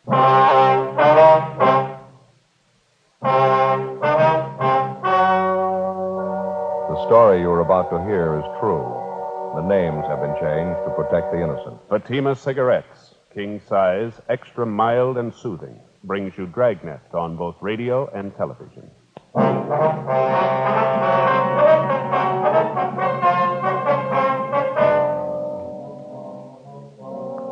The story you are about to hear is true. The names have been changed to protect the innocent. Fatima Cigarettes, king size, extra mild and soothing, brings you Dragnet on both radio and television.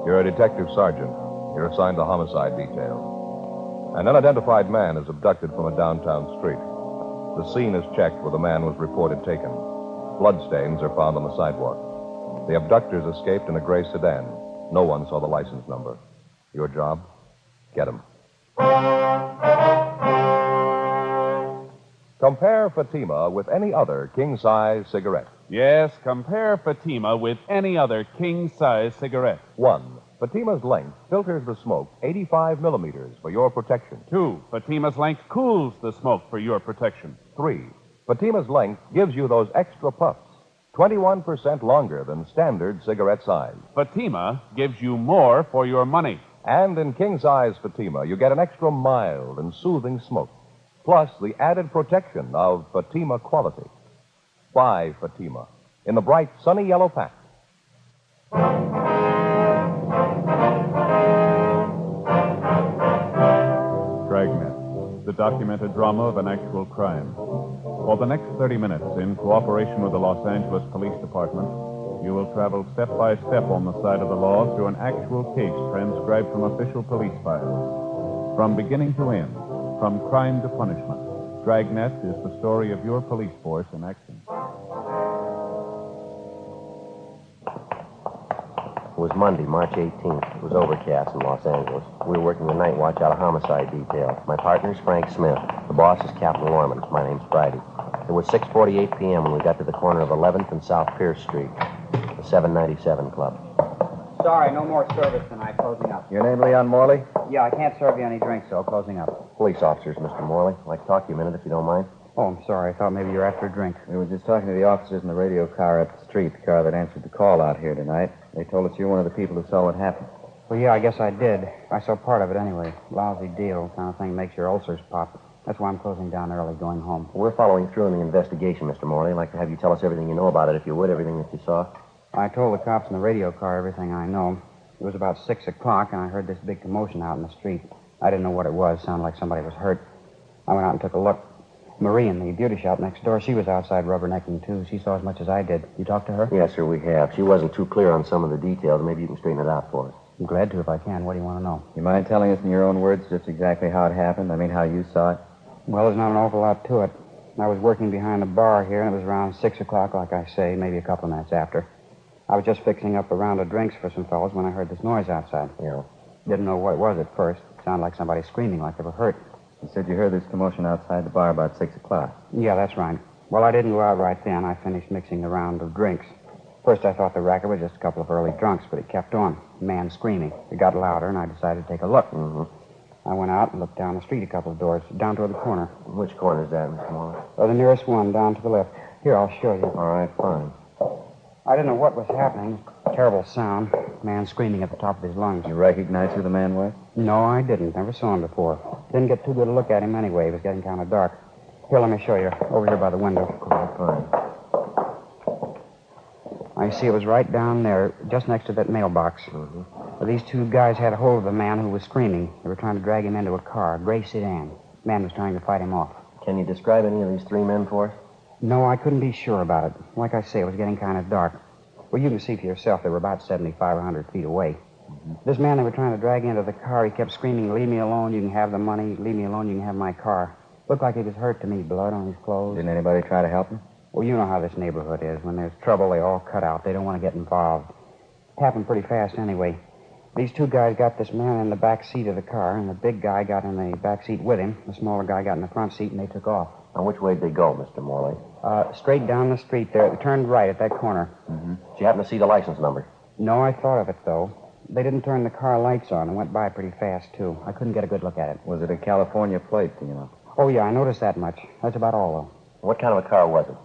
You're a detective sergeant. You're assigned to homicide detail. An unidentified man is abducted from a downtown street. The scene is checked where the man was reported taken. Bloodstains are found on the sidewalk. The abductors escaped in a gray sedan. No one saw the license number. Your job? Get him. Compare Fatima with any other king-size cigarette. Yes, compare Fatima with any other king-size cigarette. 1. Fatima's length filters the smoke 85 millimeters for your protection. 2. Fatima's length cools the smoke for your protection. 3. Fatima's length gives you those extra puffs, 21% longer than standard cigarette size. Fatima gives you more for your money. And in king-size Fatima, you get an extra mild and soothing smoke, plus the added protection of Fatima quality. Buy Fatima in the bright, sunny yellow pack. Dragnet, the documented drama of an actual crime. For the next 30 minutes, in cooperation with the Los Angeles Police Department, you will travel step by step on the side of the law through an actual case transcribed from official police files. From beginning to end, from crime to punishment, Dragnet is the story of your police force in action. It was Monday, March 18th. It was overcast in Los Angeles. We were working the night watch out of homicide detail. My partner's Frank Smith. The boss is Captain Lorman. My name's Friday. It was 6:48 p.m. when we got to the corner of 11th and South Pierce Street, the 797 Club. Sorry, no more service tonight. Closing up. Your name, Leon Morley? Yeah, I can't serve you any drinks, so closing up. Police officers, Mr. Morley. I'd like to talk to you a minute, if you don't mind. Oh, I'm sorry. I thought maybe you were after a drink. We were just talking to the officers in the radio car up the street, the car that answered the call out here tonight. They told us you were one of the people who saw what happened. Well, yeah, I guess I did. I saw part of it anyway. Lousy deal. Kind of thing makes your ulcers pop. That's why I'm closing down early, going home. We're following through in the investigation, Mr. Morley. I'd like to have you tell us everything you know about it, if you would, everything that you saw. I told the cops in the radio car everything I know. It was about 6 o'clock, and I heard this big commotion out in the street. I didn't know what it was. Sounded like somebody was hurt. I went out and took a look. Marie in the beauty shop next door, she was outside rubbernecking, too. She saw as much as I did. You talked to her? Yes, sir, we have. She wasn't too clear on some of the details. Maybe you can straighten it out for us. I'm glad to if I can. What do you want to know? You mind telling us in your own words just exactly how it happened? I mean, how you saw it? Well, there's not an awful lot to it. I was working behind the bar here, and it was around 6 o'clock, like I say, maybe a couple of minutes after. I was just fixing up a round of drinks for some fellows when I heard this noise outside. Yeah. Didn't know what it was at first. It sounded like somebody screaming like they were hurt. You said you heard this commotion outside the bar about 6 o'clock. Yeah, that's right. Well, I didn't go out right then. I finished mixing the round of drinks. First, I thought the racket was just a couple of early drunks, but it kept on. A man screaming. It got louder, and I decided to take a look. Mm-hmm. I went out and looked down the street a couple of doors, down toward the corner. Which corner is that, Mr. Morley? The nearest one, down to the left. Here, I'll show you. All right, fine. I didn't know what was happening. Terrible sound. Man screaming at the top of his lungs. You recognize who the man was? No, I didn't. Never saw him before. Didn't get too good a look at him anyway. It was getting kind of dark. Here, let me show you. Over here by the window. Fine. I see it was right down there, just next to that mailbox. Mm-hmm. Well, these two guys had a hold of the man who was screaming. They were trying to drag him into a car, a gray sedan. The man was trying to fight him off. Can you describe any of these three men for us? No, I couldn't be sure about it. Like I say, it was getting kind of dark. Well, you can see for yourself they were about 75 or 100 feet away. Mm-hmm. This man they were trying to drag into the car, he kept screaming, "Leave me alone, you can have the money. Leave me alone, you can have my car." Looked like he was hurt to me, blood on his clothes. Didn't anybody try to help him? Well, you know how this neighborhood is. When there's trouble, they all cut out. They don't want to get involved. It happened pretty fast anyway. These two guys got this man in the back seat of the car, and the big guy got in the back seat with him. The smaller guy got in the front seat, and they took off. Now, which way did they go, Mr. Morley? Straight down the street there. They turned right at that corner. Mm-hmm. Did you happen to see the license number? No, I thought of it, though. They didn't turn the car lights on and went by pretty fast, too. I couldn't get a good look at it. Was it a California plate, do you know? Oh, yeah, I noticed that much. That's about all, though. What kind of a car was it?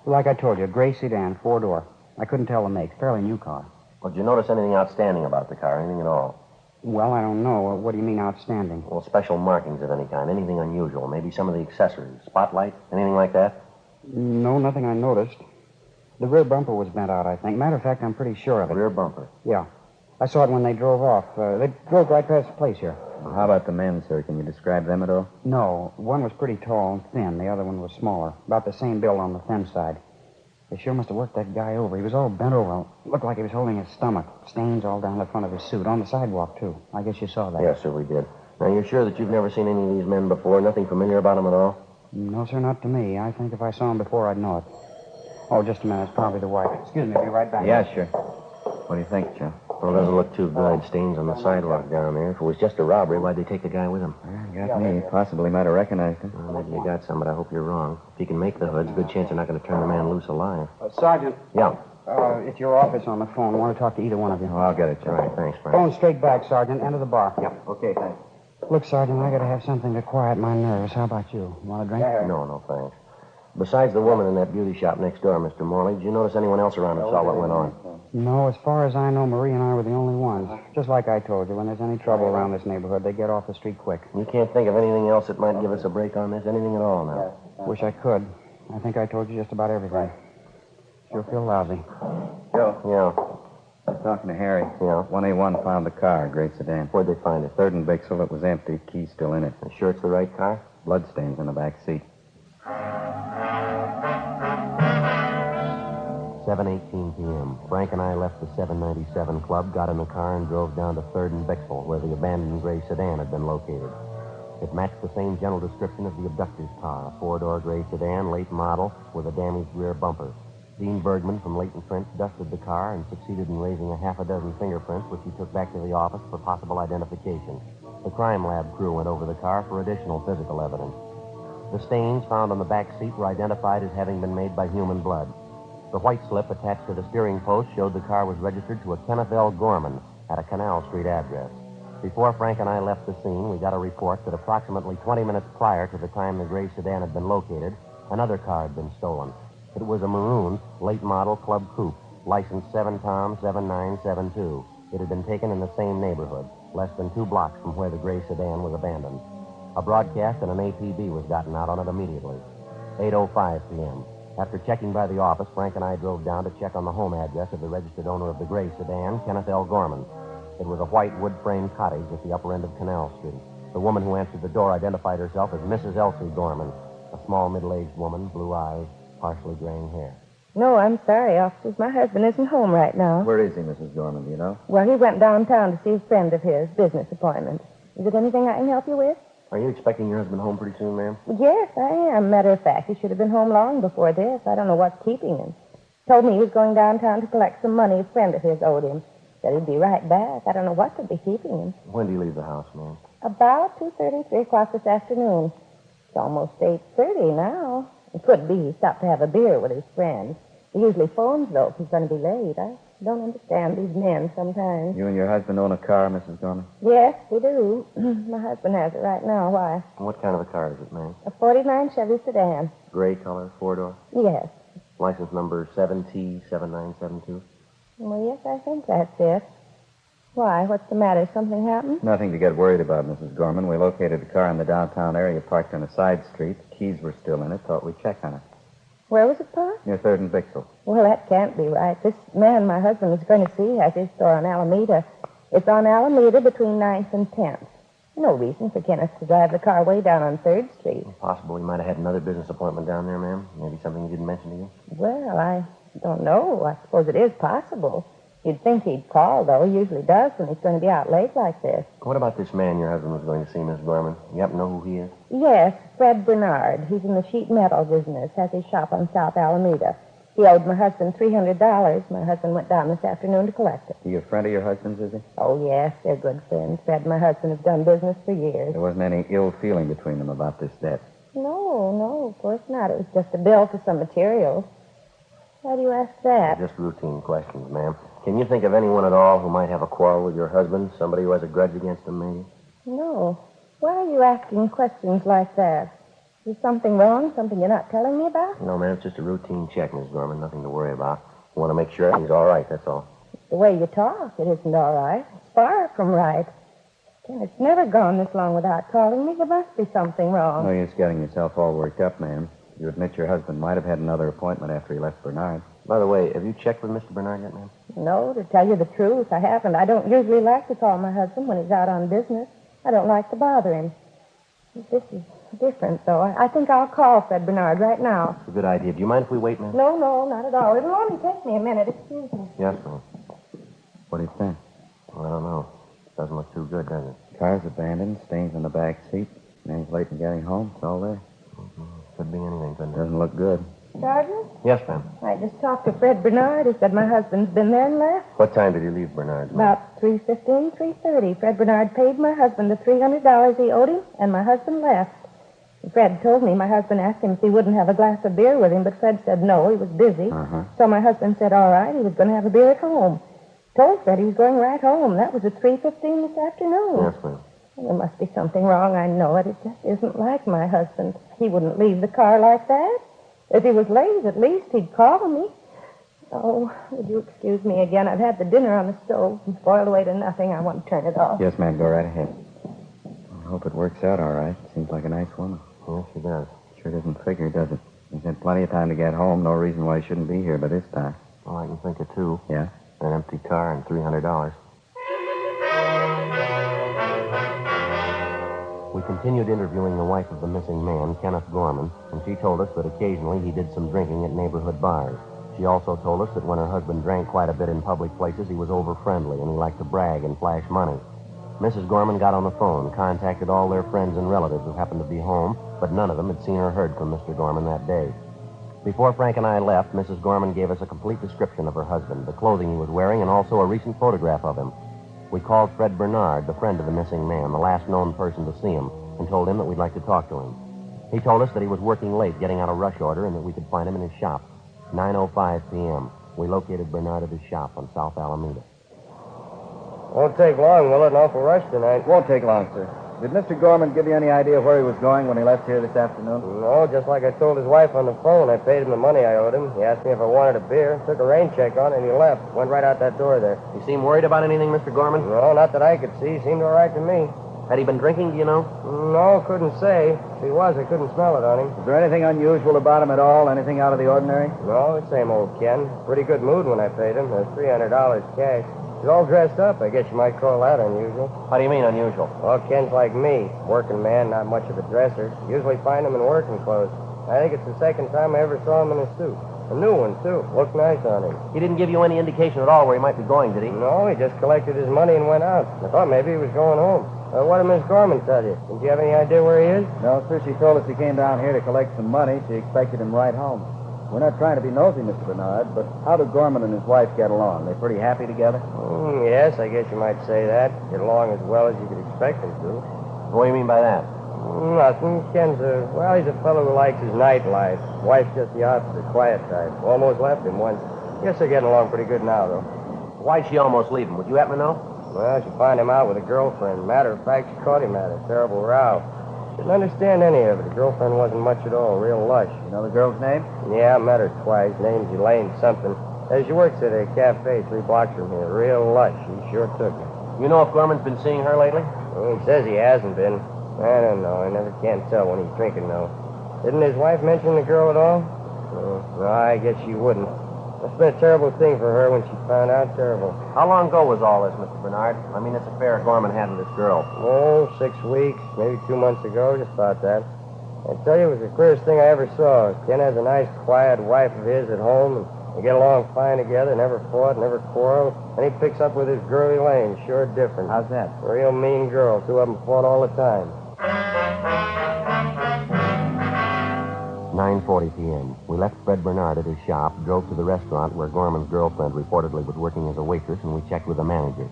Like I told you, a gray sedan, 4-door. I couldn't tell the make. Fairly new car. Well, did you notice anything outstanding about the car, anything at all? Well, I don't know. What do you mean outstanding? Well, special markings of any kind, anything unusual, maybe some of the accessories, spotlight, anything like that? No, nothing I noticed. The rear bumper was bent out, I think. Matter of fact, I'm pretty sure of it. Rear bumper? Yeah. I saw it when they drove off. They drove right past the place here. Well, how about the men, sir? Can you describe them at all? No, one was pretty tall and thin. The other one was smaller. About the same build on the thin side. They sure must have worked that guy over. He was all bent over. Looked like he was holding his stomach. Stains all down the front of his suit. On the sidewalk, too. I guess you saw that. Yes, sir, we did. Now, you're sure that you've never seen any of these men before? Nothing familiar about them at all? No, sir, not to me. I think if I saw him before, I'd know it. Oh, just a minute. It's probably the wife. Excuse me. I'll be right back. Yeah, sure. What do you think, Joe? Well, it doesn't look too good. Stains on the sidewalk down there. If it was just a robbery, why'd they take the guy with them? Yeah, got me. Possibly might have recognized him. Well, maybe you got some, but I hope you're wrong. If he can make the hoods, good chance they're not going to turn the man loose alive. Sergeant. Yeah. It's your office on the phone. I want to talk to either one of you. Oh, I'll get it, Joe. All right, thanks, Frank. Phone straight back, Sergeant. Enter the bar. Yep. Okay, thanks. Look, Sergeant, I got to have something to quiet my nerves. How about you? Want a drink? No, thanks. Besides the woman in that beauty shop next door, Mr. Morley, did you notice anyone else around who saw what went on? No, as far as I know, Marie and I were the only ones. Just like I told you, when there's any trouble around this neighborhood, they get off the street quick. You can't think of anything else that might give us a break on this? Anything at all now? Wish I could. I think I told you just about everything. Sure feel lousy. Joe, Yeah. I'm talking to Harry. Yeah? 1A1 found the car, gray sedan. Where'd they find it? 3rd and Bixel, it was empty. Key's still in it. You sure it's the right car? Bloodstains in the back seat. 7:18 p.m. Frank and I left the 797 Club, got in the car, and drove down to 3rd and Bixel, where the abandoned gray sedan had been located. It matched the same general description of the abductor's car, a 4-door gray sedan, late model, with a damaged rear bumper. Dean Bergman from Leighton French dusted the car and succeeded in raising a half a dozen fingerprints, which he took back to the office for possible identification. The crime lab crew went over the car for additional physical evidence. The stains found on the back seat were identified as having been made by human blood. The white slip attached to the steering post showed the car was registered to a Kenneth L. Gorman at a Canal Street address. Before Frank and I left the scene, we got a report that approximately 20 minutes prior to the time the gray sedan had been located, another car had been stolen. It was a maroon, late model Club Coupe, license 7-Tom 7972. It had been taken in the same neighborhood, less than 2 blocks from where the gray sedan was abandoned. A broadcast and an APB was gotten out on it immediately. 8:05 p.m. After checking by the office, Frank and I drove down to check on the home address of the registered owner of the gray sedan, Kenneth L. Gorman. It was a white wood-frame cottage at the upper end of Canal Street. The woman who answered the door identified herself as Mrs. Elsie Gorman, a small middle-aged woman, blue eyes, partially graying hair. No, I'm sorry, officers. My husband isn't home right now. Where is he, Mrs. Gorman, do you know? Well, he went downtown to see a friend of his, business appointment. Is it anything I can help you with? Are you expecting your husband home pretty soon, ma'am? Yes, I am. Matter of fact, he should have been home long before this. I don't know what's keeping him. Told me he was going downtown to collect some money a friend of his owed him. Said he'd be right back. I don't know what could be keeping him. When do you leave the house, ma'am? About 2:30, 3 o'clock this afternoon. It's almost 8:30 now. It could be he stopped to have a beer with his friend. He usually phones, though, if he's going to be late. I don't understand these men sometimes. You and your husband own a car, Mrs. Gorman? Yes, we do. My husband has it right now. Why? What kind of a car is it, ma'am? A 49 Chevy sedan. Gray color, 4-door? Yes. License number 7T7972? Well, yes, I think that's it. Why? What's the matter? Something happened? Nothing to get worried about, Mrs. Gorman. We located the car in the downtown area, parked on a side street. The keys were still in it. Thought we'd check on it. Where was it parked? Near 3rd and Bixel. Well, that can't be right. This man my husband was going to see has his store on Alameda. It's on Alameda between 9th and 10th. No reason for Kenneth to drive the car way down on 3rd Street. Possible he might have had another business appointment down there, ma'am. Maybe something he didn't mention to you. Well, I don't know. I suppose it is possible. You'd think he'd call, though. He usually does when he's going to be out late like this. What about this man your husband was going to see, Miss Gorman? You happen to know who he is? Yes, Fred Bernard. He's in the sheet metal business. Has his shop on South Alameda. He owed my husband $300. My husband went down this afternoon to collect it. Is he a friend of your husband's, is he? Oh, yes, they're good friends. Fred and my husband have done business for years. There wasn't any ill feeling between them about this debt. No, of course not. It was just a bill for some materials. Why do you ask that? Just routine questions, ma'am. Can you think of anyone at all who might have a quarrel with your husband? Somebody who has a grudge against him, maybe? No. Why are you asking questions like that? Is there something wrong? Something you're not telling me about? No, ma'am. It's just a routine check, Miss Gorman. Nothing to worry about. I want to make sure he's all right, that's all. The way you talk, it isn't all right. It's far from right. Ken, it's never gone this long without calling me. There must be something wrong. No use getting yourself all worked up, ma'am. You admit your husband might have had another appointment after he left Bernard. By the way, have you checked with Mr. Bernard yet, ma'am? No, to tell you the truth, I haven't. I don't usually like to call my husband when he's out on business. I don't like to bother him. This is different, though. I think I'll call Fred Bernard right now. It's a good idea. Do you mind if we wait, ma'am? No, not at all. It'll only take me a minute. Excuse me. Yes, ma'am. What do you think? Well, I don't know. Doesn't look too good, does it? Car's abandoned, stains in the back seat. Name's late in getting home. It's all there. Could be anything, couldn't it? Doesn't look good. Sergeant? Yes, ma'am. I just talked to Fred Bernard. He said my husband's been there and left. What time did you leave Bernard? About 3:15, 3:30. Fred Bernard paid my husband the $300 he owed him, and my husband left. Fred told me my husband asked him if he wouldn't have a glass of beer with him, but Fred said no, he was busy. So my husband said all right, he was going to have a beer at home. Told Fred he was going right home. That was at 3:15 this afternoon. Yes, ma'am. There must be something wrong, I know it. It just isn't like my husband. He wouldn't leave the car like that. If he was late, at least he'd call me. Oh, would you excuse me again? I've had the dinner on the stove and boiled away to nothing. I want to turn it off. Yes, ma'am. Go right ahead. I hope it works out all right. Seems like a nice woman. Yes, she does. Sure doesn't figure, does it? He's had plenty of time to get home. No reason why he shouldn't be here by this time. Well, I can think of two. Yeah? An empty car and $300. We continued interviewing the wife of the missing man, Kenneth Gorman, and she told us that occasionally he did some drinking at neighborhood bars. She also told us that when her husband drank quite a bit in public places, he was over-friendly and he liked to brag and flash money. Mrs. Gorman got on the phone, contacted all their friends and relatives who happened to be home, but none of them had seen or heard from Mr. Gorman that day. Before Frank and I left, Mrs. Gorman gave us a complete description of her husband, the clothing he was wearing, and also a recent photograph of him. We called Fred Bernard, the friend of the missing man, the last known person to see him, and told him that we'd like to talk to him. He told us that he was working late, getting out a rush order, and that we could find him in his shop. 9:05 p.m. We located Bernard at his shop on South Alameda. Won't take long, will it? An awful rush tonight. Won't take long, sir. Did Mr. Gorman give you any idea where he was going when he left here this afternoon? No, just like I told his wife on the phone. I paid him the money I owed him. He asked me if I wanted a beer, took a rain check on it, and he left. Went right out that door there. You seem worried about anything, Mr. Gorman? No, not that I could see. Seemed all right to me. Had he been drinking, do you know? No, couldn't say. If he was, I couldn't smell it on him. Is there anything unusual about him at all? Anything out of the ordinary? No, the same old Ken. Pretty good mood when I paid him. There's $300 cash. He's all dressed up. I guess you might call that unusual. How do you mean, unusual? Well, Ken's like me. Working man, not much of a dresser. Usually find him in working clothes. I think it's the second time I ever saw him in a suit. A new one, too. Looked nice on him. He didn't give you any indication at all where he might be going, did he? No, he just collected his money and went out. I thought maybe he was going home. What did Miss Gorman tell you? Did you have any idea where he is? No, sir. She told us he came down here to collect some money. She expected him right home. We're not trying to be nosy, Mr. Bernard, but how do Gorman and his wife get along? They're pretty happy together? Yes, I guess you might say that. Get along as well as you could expect them to. What do you mean by that? Nothing. Ken's he's a fellow who likes his nightlife. Wife's just the opposite, quiet type. Almost left him once. Guess they're getting along pretty good now, though. Why'd she almost leave him? Would you happen to know? Well, she found him out with a girlfriend. Matter of fact, she caught him at a terrible row. Didn't understand any of it. The girlfriend wasn't much at all. Real lush. You know the girl's name? Yeah, I met her twice. Name's Elaine something. She works at a cafe 3 blocks from here. Real lush. She sure took me. You know if Gorman's been seeing her lately? Well, he says he hasn't been. I don't know. I never can tell when he's drinking, though. Didn't his wife mention the girl at all? No, I guess she wouldn't. It's been a terrible thing for her when she found out. Terrible. How long ago was all this, Mr. Bernard? I mean, this affair Gorman had with this girl. Oh, 6 weeks, maybe 2 months ago, just about that. I tell you, it was the queerest thing I ever saw. Ken has a nice, quiet wife of his at home, and they get along fine together, never fought, never quarreled. And he picks up with his girl Elaine, sure different. How's that? A real mean girl. 2 of them fought all the time. 9:40 p.m. We left Fred Bernard at his shop, drove to the restaurant where Gorman's girlfriend reportedly was working as a waitress, and we checked with the manager.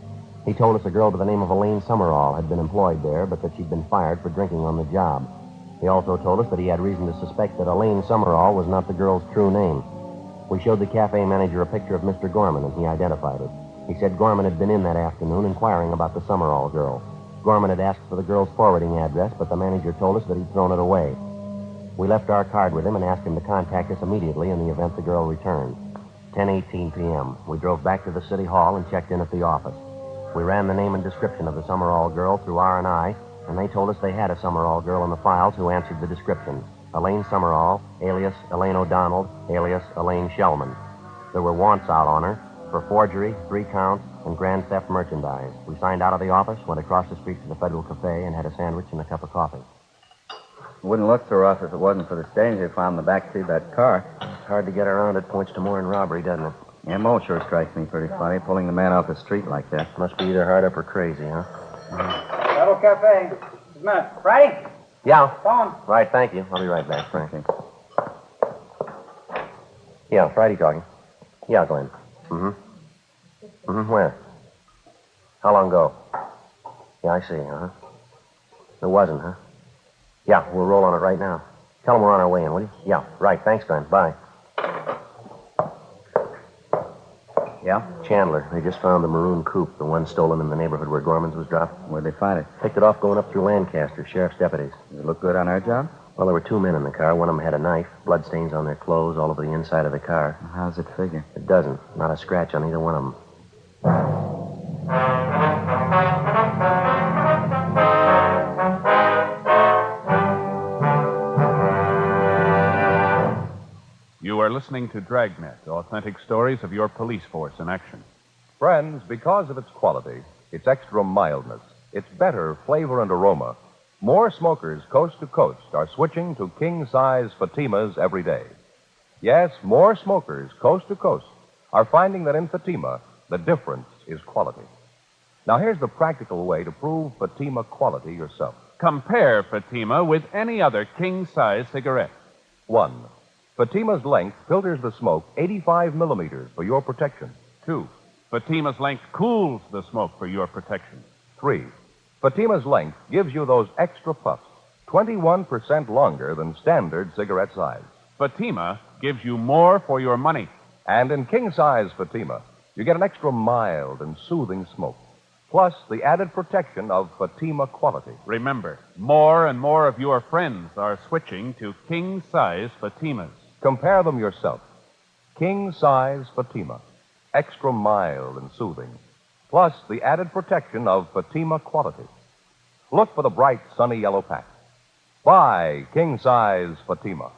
He told us a girl by the name of Elaine Summerall had been employed there, but that she'd been fired for drinking on the job. He also told us that he had reason to suspect that Elaine Summerall was not the girl's true name. We showed the cafe manager a picture of Mr. Gorman, and he identified it. He said Gorman had been in that afternoon inquiring about the Summerall girl. Gorman had asked for the girl's forwarding address, but the manager told us that he'd thrown it away. We left our card with him and asked him to contact us immediately in the event the girl returned. 10:18 p.m. We drove back to the city hall and checked in at the office. We ran the name and description of the Summerall girl through R&I, and they told us they had a Summerall girl in the files who answered the description. Elaine Summerall, alias Elaine O'Donnell, alias Elaine Shellman. There were wants out on her for forgery, 3 counts, and grand theft merchandise. We signed out of the office, went across the street to the Federal Cafe, and had a sandwich and a cup of coffee. Wouldn't look so rough if it wasn't for the stains they found in the back seat of that car. It's hard to get around it. Points to more than robbery, doesn't it? M.O. sure strikes me pretty funny, pulling the man off the street like that. Must be either hard up or crazy, huh? Federal Cafe. Just a minute. Friday? Yeah. Phone. Right, thank you. I'll be right back, Frank. Yeah, Friday talking. Yeah, Glenn. Where? How long ago? Yeah, I see, huh? There wasn't, huh? Yeah, we'll roll on it right now. Tell them we're on our way in, will you? Yeah, right. Thanks, Glenn. Bye. Yeah? Chandler. They just found the maroon coupe, the one stolen in the neighborhood where Gorman's was dropped. Where'd they find it? Picked it off going up through Lancaster, sheriff's deputies. Does it look good on our job? Well, there were 2 men in the car. One of them had a knife, bloodstains on their clothes, all over the inside of the car. How's it figure? It doesn't. Not a scratch on either one of them. You are listening to Dragnet, authentic stories of your police force in action. Friends, because of its quality, its extra mildness, its better flavor and aroma, more smokers coast to coast are switching to king-size Fatimas every day. Yes, more smokers coast to coast are finding that in Fatima, the difference is quality. Now, here's the practical way to prove Fatima quality yourself. Compare Fatima with any other king-size cigarette. 1. Fatima's length filters the smoke 85 millimeters for your protection. 2. Fatima's length cools the smoke for your protection. 3. Fatima's length gives you those extra puffs, 21% longer than standard cigarette size. Fatima gives you more for your money. And in king-size Fatima, you get an extra mild and soothing smoke, plus the added protection of Fatima quality. Remember, more and more of your friends are switching to king-size Fatimas. Compare them yourself. King-size Fatima, extra mild and soothing, plus the added protection of Fatima quality. Look for the bright, sunny yellow pack. Buy king-size Fatima.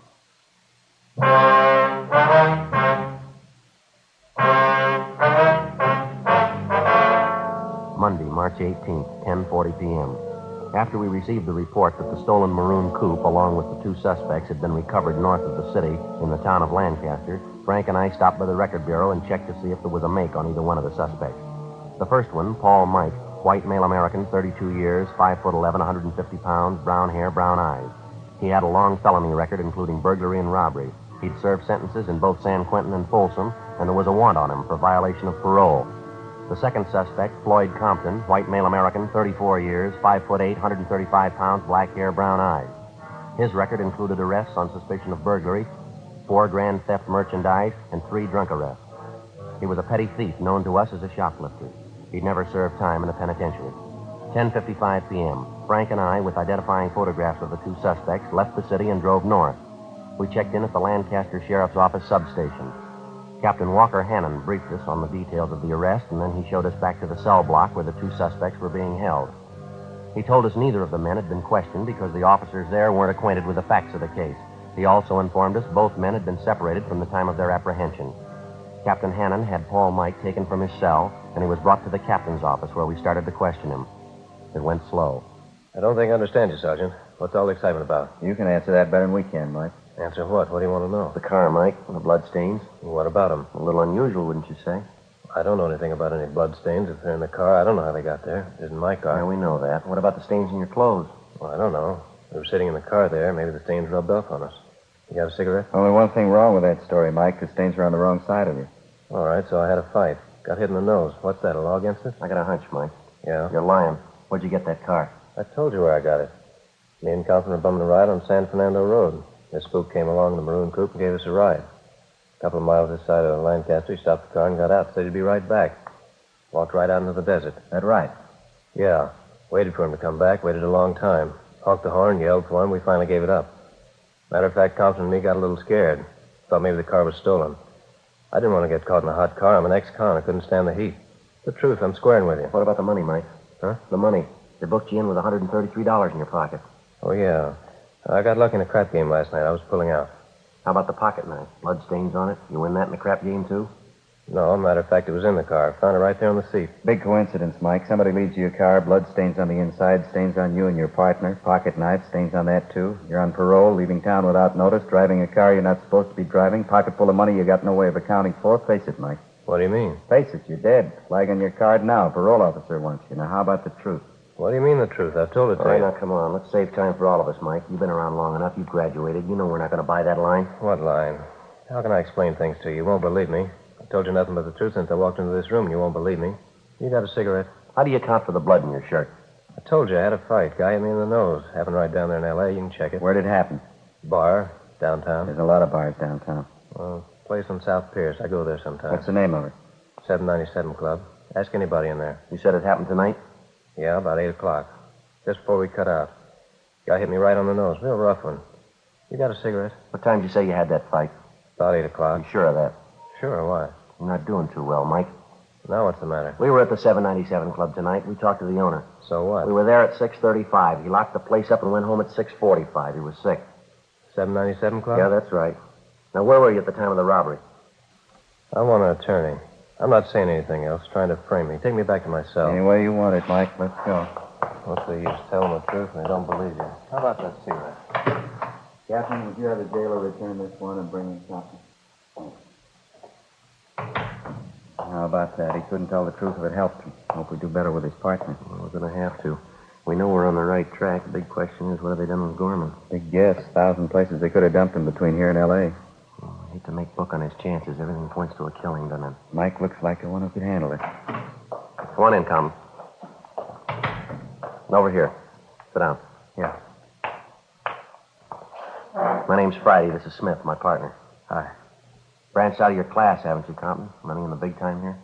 Monday, March 18th, 10:40 p.m. After we received the report that the stolen maroon coupe, along with the 2 suspects, had been recovered north of the city in the town of Lancaster, Frank and I stopped by the record bureau and checked to see if there was a make on either one of the suspects. The first one, Paul Mike, white male American, 32 years, 5'11", 150 pounds, brown hair, brown eyes. He had a long felony record, including burglary and robbery. He'd served sentences in both San Quentin and Folsom, and there was a warrant on him for violation of parole. The second suspect, Floyd Compton, white male American, 34 years, 5'8", 135 pounds, black hair, brown eyes. His record included arrests on suspicion of burglary, 4 grand theft merchandise, and 3 drunk arrests. He was a petty thief known to us as a shoplifter. He'd never served time in a penitentiary. 10:55 p.m. Frank and I, with identifying photographs of the 2 suspects, left the city and drove north. We checked in at the Lancaster Sheriff's Office substation. Captain Walker Hannon briefed us on the details of the arrest, and then he showed us back to the cell block where the 2 suspects were being held. He told us neither of the men had been questioned because the officers there weren't acquainted with the facts of the case. He also informed us both men had been separated from the time of their apprehension. Captain Hannon had Paul Mike taken from his cell, and he was brought to the captain's office where we started to question him. It went slow. I don't think I understand you, Sergeant. What's all the excitement about? You can answer that better than we can, Mike. Answer what? What do you want to know? The car, Mike, the bloodstains. What about them? A little unusual, wouldn't you say? I don't know anything about any bloodstains. If they're in the car, I don't know how they got there. It isn't my car. Yeah, we know that. What about the stains in your clothes? Well, I don't know. We were sitting in the car there. Maybe the stains rubbed off on us. You got a cigarette? Only one thing wrong with that story, Mike. The stains were on the wrong side of you. All right, so I had a fight. Got hit in the nose. What's that, a law against it? I got a hunch, Mike. Yeah? You're lying. Where'd you get that car? I told you where I got it. Me and Compton were bumming a ride on San Fernando Road. This spook came along in the maroon coupe and gave us a ride. A couple of miles this side of Lancaster, he stopped the car and got out. Said he'd be right back. Walked right out into the desert. That right? Yeah. Waited for him to come back. Waited a long time. Honked the horn, yelled for him. We finally gave it up. Matter of fact, Compton and me got a little scared. Thought maybe the car was stolen. I didn't want to get caught in a hot car. I'm an ex-con. I couldn't stand the heat. The truth, I'm squaring with you. What about the money, Mike? Huh? The money. They booked you in with $133 in your pocket. Oh, yeah. I got lucky in a crap game last night. I was pulling out. How about the pocket knife? Blood stains on it? You win that in the crap game, too? No, matter of fact, it was in the car. Found it right there on the seat. Big coincidence, Mike. Somebody leaves you a car, blood stains on the inside, stains on you and your partner, pocket knife, stains on that, too. You're on parole, leaving town without notice, driving a car you're not supposed to be driving, pocket full of money you got no way of accounting for. Face it, Mike. What do you mean? Face it, you're dead. Flag on your card now. Parole officer wants you. Now, how about the truth? What do you mean the truth? I've told it to All right, you. now, come on. Let's save time for all of us, Mike. You've been around long enough. You've graduated. You know we're not going to buy that line. What line? How can I explain things to you? You won't believe me. I told you nothing but the truth since I walked into this room. You won't believe me. You got a cigarette? How do you account for the blood in your shirt? I told you I had a fight. Guy hit me in the nose. Happened right down there in L.A. You can check it. Where'd it happen? Bar, downtown. There's a lot of bars downtown. Well, place on South Pierce. I go there sometimes. What's the name of it? 797 Club. Ask anybody in there. You said it happened tonight? Yeah, about 8 o'clock. Just before we cut out. Guy hit me right on the nose. Real rough one. You got a cigarette? What time did you say you had that fight? About 8 o'clock. You sure of that? Sure, why? You're not doing too well, Mike. Now what's the matter? We were at the 797 Club tonight. We talked to the owner. So what? We were there at 6:35. He locked the place up and went home at 6:45. He was sick. 797 Club? Yeah, that's right. Now, where were you at the time of the robbery? I want an attorney. I'm not saying anything else, trying to frame me. Take me back to my cell. Any way you want it, Mike. Let's go. What's the use? Tell them the truth and they don't believe you. How about that cigarette? Captain, would you have the jailer return this one and bring in copy? How about that? He couldn't tell the truth if it helped him. Hope we do better with his partner. Well, we're going to have to. We know we're on the right track. The big question is, what have they done with Gorman? Big guess. 1,000 places they could have dumped him between here and L.A. I hate to make book on his chances. Everything points to a killing, doesn't it? Mike looks like the one who could handle it. Come on in, Tom. Over here. Sit down. Yeah. My name's Friday. This is Smith, my partner. Hi. Branched out of your class, haven't you, Compton? Running in the big time here?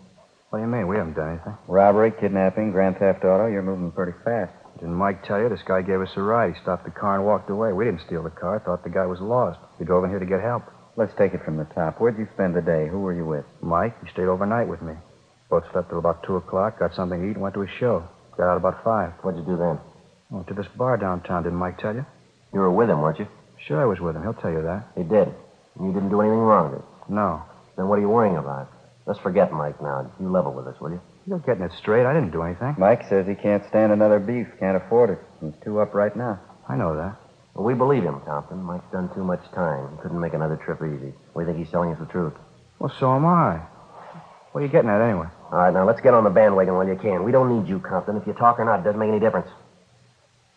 What do you mean? We haven't done anything. Robbery, kidnapping, grand theft auto. You're moving pretty fast. Didn't Mike tell you? This guy gave us a ride. He stopped the car and walked away. We didn't steal the car. Thought the guy was lost. We drove in here to get help. Let's take it from the top. Where'd you spend the day? Who were you with? Mike, he stayed overnight with me. Both slept till about 2 o'clock, got something to eat, and went to his show. Got out about 5. What'd you do then? Went to this bar downtown. Didn't Mike tell you? You were with him, weren't you? Sure, I was with him. He'll tell you that. He did. And you didn't do anything wrong, did you? No. Then what are you worrying about? Let's forget Mike now. You level with us, will you? You're getting it straight. I didn't do anything. Mike says he can't stand another beef. Can't afford it. He's 2 up right now. I know that. Well, we believe him, Compton. Mike's done too much time. He couldn't make another trip easy. We think he's telling us the truth. Well, so am I. What are you getting at anyway? All right, now let's get on the bandwagon while you can. We don't need you, Compton. If you talk or not, it doesn't make any difference.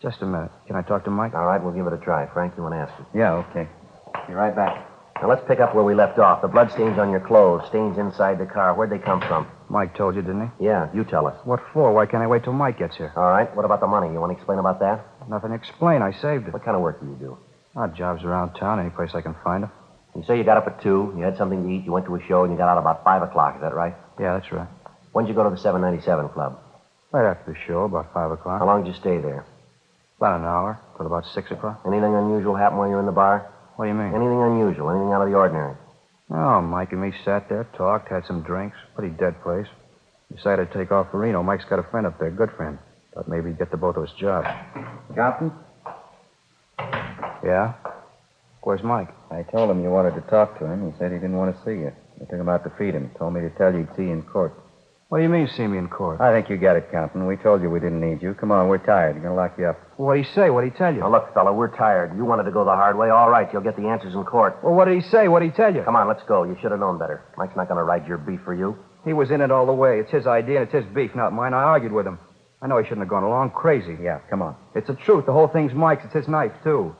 Just a minute. Can I talk to Mike? All right, we'll give it a try. Frank, you want to ask him? Yeah, okay. Be right back. Now, let's pick up where we left off. The blood stains on your clothes, stains inside the car. Where'd they come from? Mike told you, didn't he? Yeah, you tell us. What for? Why can't I wait till Mike gets here? All right, what about the money? You want to explain about that? Nothing to explain. I saved it. What kind of work do you do? Odd jobs around town, any place I can find them. You say you got up at 2, you had something to eat, you went to a show, and you got out about 5 o'clock. Is that right? Yeah, that's right. When'd you go to the 797 Club? Right after the show, about 5 o'clock. How long did you stay there? About an hour, till about 6 o'clock. Anything unusual happen while you were in the bar? What do you mean? Anything unusual, anything out of the ordinary? Oh, Mike and me sat there, talked, had some drinks. Pretty dead place. Decided to take off for Reno. Mike's got a friend up there, good friend. Thought maybe he'd get the both of us jobs. Compton? Yeah? Where's Mike? I told him you wanted to talk to him. He said he didn't want to see you. I took him out to feed him. Told me to tell you he'd see you in court. What do you mean, see me in court? I think you got it, Compton. We told you we didn't need you. Come on, we're tired. You're going to lock you up. What'd he say? What'd he tell you? Now, look, fella, we're tired. You wanted to go the hard way. All right, you'll get the answers in court. Well, what did he say? What'd he tell you? Come on, let's go. You should have known better. Mike's not going to ride your beef for you. He was in it all the way. It's his idea and it's his beef, not mine. I argued with him. I know he shouldn't have gone along crazy. Yeah, come on. It's the truth. The whole thing's Mike's. It's his knife, too.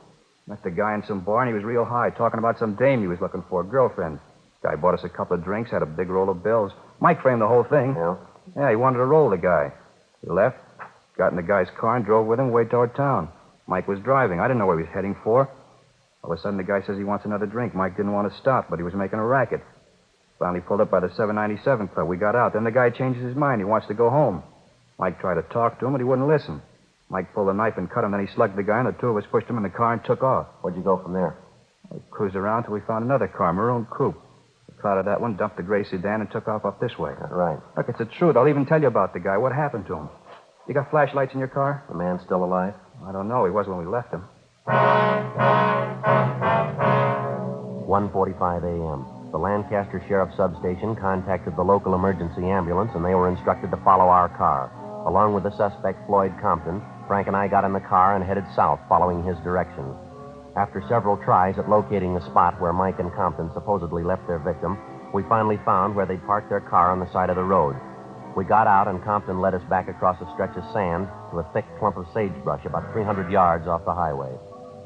Met the guy in some bar, and he was real high, talking about some dame he was looking for, a girlfriend. Guy bought us a couple of drinks, had a big roll of bills. Mike framed the whole thing. Yeah? Yeah, he wanted to roll the guy. He left, got in the guy's car, and drove with him way toward town. Mike was driving. I didn't know where he was heading for. All of a sudden, the guy says he wants another drink. Mike didn't want to stop, but he was making a racket. Finally pulled up by the 797 Club. We got out. Then the guy changes his mind. He wants to go home. Mike tried to talk to him, but he wouldn't listen. Mike pulled a knife and cut him. Then he slugged the guy, and the two of us pushed him in the car and took off. Where'd you go from there? We cruised around till we found another car, maroon coupe. The out of that one, dumped the gray sedan, and took off up this way. Right. Look, it's the truth. I'll even tell you about the guy. What happened to him? You got flashlights in your car? The man's still alive? I don't know. He was when we left him. 1:45 a.m. The Lancaster Sheriff Substation contacted the local emergency ambulance, and they were instructed to follow our car. Along with the suspect, Floyd Compton, Frank and I got in the car and headed south, following his directions. After several tries at locating the spot where Mike and Compton supposedly left their victim, we finally found where they'd parked their car on the side of the road. We got out, and Compton led us back across a stretch of sand to a thick clump of sagebrush about 300 yards off the highway.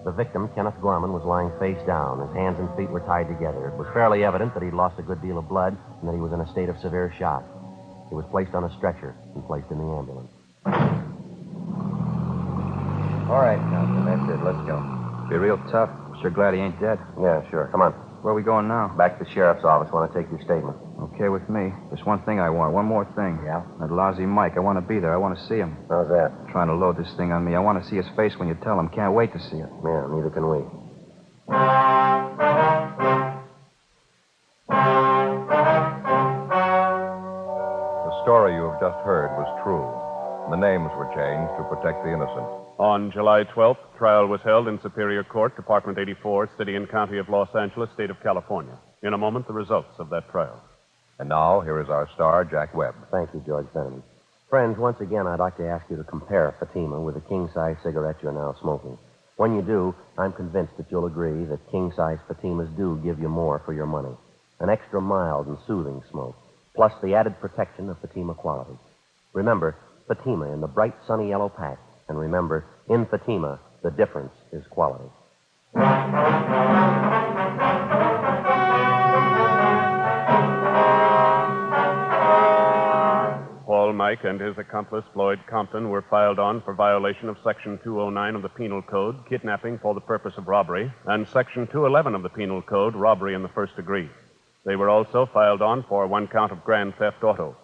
The victim, Kenneth Gorman, was lying face down. His hands and feet were tied together. It was fairly evident that he'd lost a good deal of blood and that he was in a state of severe shock. He was placed on a stretcher and placed in the ambulance. All right, Compton, that's it. Let's go. Be real tough. Sure glad he ain't dead. Yeah, sure. Come on. Where are we going now? Back to the sheriff's office. Want to take your statement. Okay with me. There's one thing I want. One more thing. Yeah? That lousy Mike. I want to be there. I want to see him. How's that? Trying to load this thing on me. I want to see his face when you tell him. Can't wait to see it. Yeah, neither can we. The story you have just heard was true. The names were changed to protect the innocent. On July 12th, trial was held in Superior Court, Department 84, City and County of Los Angeles, State of California. In a moment, the results of that trial. And now, here is our star, Jack Webb. Thank you, George Fenneman. Friends, once again, I'd like to ask you to compare Fatima with the king-size cigarette you're now smoking. When you do, I'm convinced that you'll agree that king-size Fatimas do give you more for your money. An extra mild and soothing smoke, plus the added protection of Fatima quality. Remember, Fatima in the bright, sunny yellow pack. And remember, in Fatima, the difference is quality. Paul Mike and his accomplice, Floyd Compton, were filed on for violation of Section 209 of the Penal Code, kidnapping for the purpose of robbery, and Section 211 of the Penal Code, robbery in the first degree. They were also filed on for one count of grand theft auto.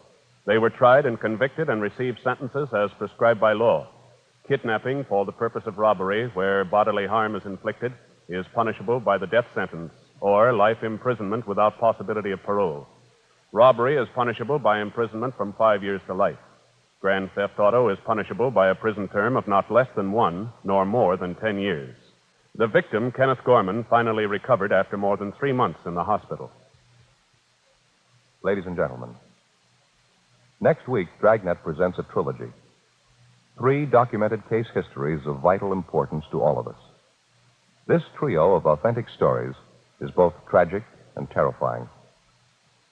They were tried and convicted and received sentences as prescribed by law. Kidnapping for the purpose of robbery, where bodily harm is inflicted, is punishable by the death sentence or life imprisonment without possibility of parole. Robbery is punishable by imprisonment from 5 years to life. Grand theft auto is punishable by a prison term of not less than 1 nor more than 10 years. The victim, Kenneth Gorman, finally recovered after more than 3 months in the hospital. Ladies and gentlemen, next week, Dragnet presents a trilogy. 3 documented case histories of vital importance to all of us. This trio of authentic stories is both tragic and terrifying.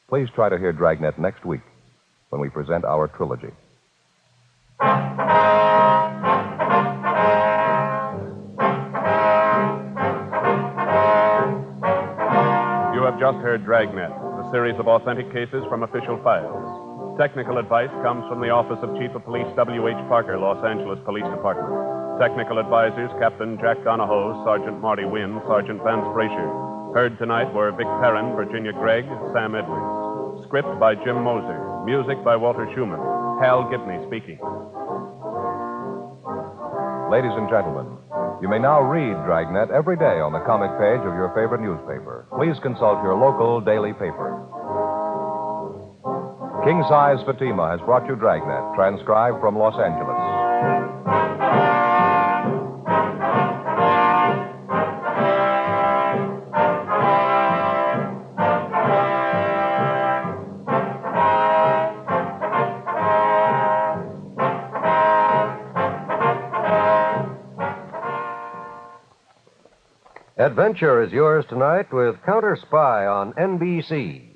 Please try to hear Dragnet next week when we present our trilogy. You have just heard Dragnet, a series of authentic cases from official files. Technical advice comes from the Office of Chief of Police W.H. Parker, Los Angeles Police Department. Technical advisors, Captain Jack Donahoe, Sergeant Marty Wynn, Sergeant Vance Brasher. Heard tonight were Vic Perrin, Virginia Gregg, Sam Edwards. Script by Jim Moser. Music by Walter Schumann. Hal Gibney speaking. Ladies and gentlemen, you may now read Dragnet every day on the comic page of your favorite newspaper. Please consult your local daily paper. King Size Fatima has brought you Dragnet, transcribed from Los Angeles. Adventure is yours tonight with Counter Spy on NBC.